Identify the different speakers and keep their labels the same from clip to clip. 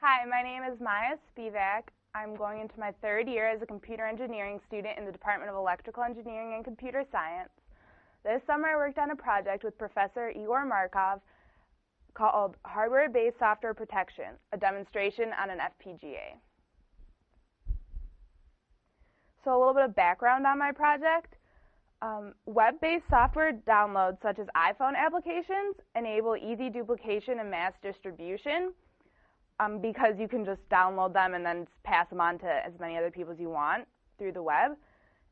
Speaker 1: Hi, my name is Maya Spivak. I'm going into my third year as a computer engineering student in the Department of Electrical Engineering and Computer Science. This summer I worked on a project with Professor Igor Markov called Hardware-Based Software Protection, a demonstration on an FPGA. So a little bit of background on my project. Web-based software downloads such as iPhone applications enable easy duplication and mass distribution because you can just download them and then pass them on to as many other people as you want through the web.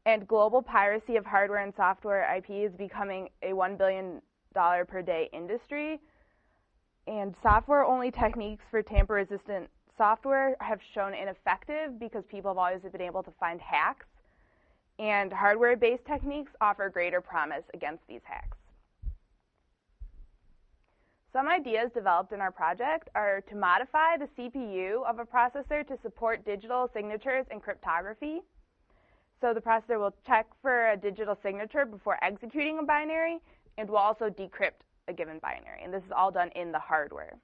Speaker 1: And global piracy of hardware and software IP is becoming a $1 billion per day industry. And software-only techniques for tamper-resistant software have shown ineffective because people have always been able to find hacks. And hardware-based techniques offer greater promise against these hacks. Some ideas developed in our project are to modify the CPU of a processor to support digital signatures and cryptography. So the processor will check for a digital signature before executing a binary and will also decrypt a given binary. And this is all done in the hardware.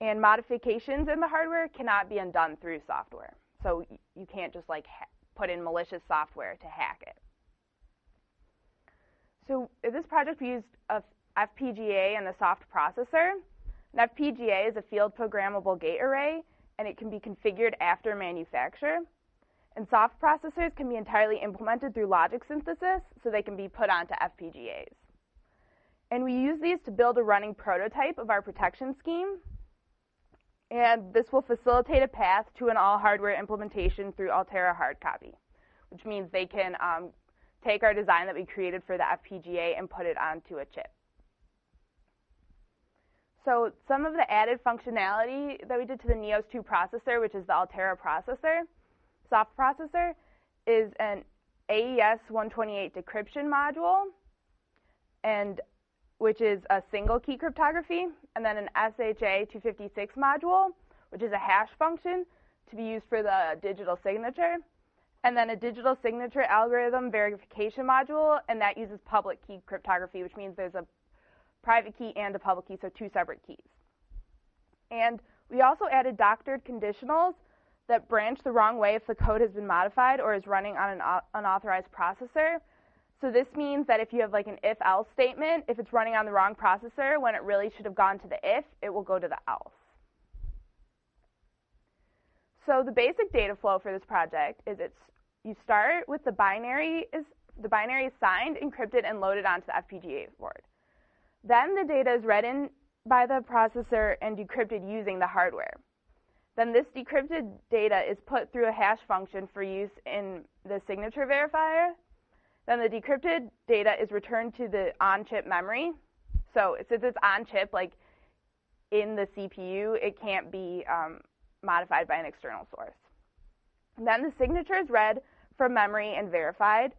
Speaker 1: And modifications in the hardware cannot be undone through software. So you can't just put in malicious software to hack it. So in this project, we used a FPGA and a soft processor. An FPGA is a field programmable gate array, and it can be configured after manufacture. And soft processors can be entirely implemented through logic synthesis, so they can be put onto FPGAs. And we use these to build a running prototype of our protection scheme. And this will facilitate a path to an all-hardware implementation through Altera hardcopy, which means they can take our design that we created for the FPGA and put it onto a chip. So some of the added functionality that we did to the Neos 2 processor, which is the Altera processor, soft processor, is an AES 128 decryption module, and which is a single key cryptography, and then an SHA 256 module, which is a hash function to be used for the digital signature, and then a digital signature algorithm verification module, and that uses public key cryptography, which means there's a private key and a public key, so two separate keys. And we also added doctored conditionals that branch the wrong way if the code has been modified or is running on an unauthorized processor. So this means that if you have an if-else statement, if it's running on the wrong processor, when it really should have gone to the if, it will go to the else. So the basic data flow for this project is you start with the binary is signed, encrypted, and loaded onto the FPGA board. Then the data is read in by the processor and decrypted using the hardware. Then this decrypted data is put through a hash function for use in the signature verifier. Then the decrypted data is returned to the on-chip memory. So since it's on-chip, in the CPU, it can't be modified by an external source. And then the signature is read from memory and verified.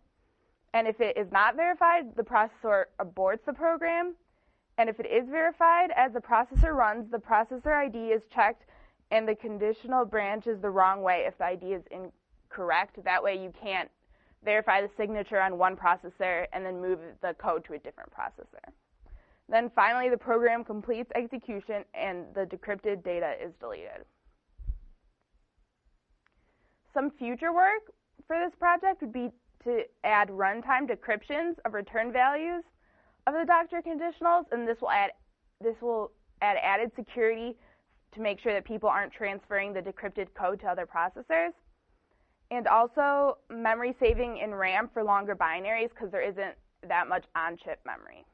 Speaker 1: And if it is not verified, the processor aborts the program. And if it is verified, as the processor runs, the processor ID is checked, and the conditional branch is the wrong way if the ID is incorrect. That way you can't verify the signature on one processor and then move the code to a different processor. Then finally, the program completes execution and the decrypted data is deleted. Some future work for this project would be to add runtime decryptions of return values of the doctored conditionals, and this will add added security to make sure that people aren't transferring the decrypted code to other processors. And also memory saving in RAM for longer binaries because there isn't that much on-chip memory.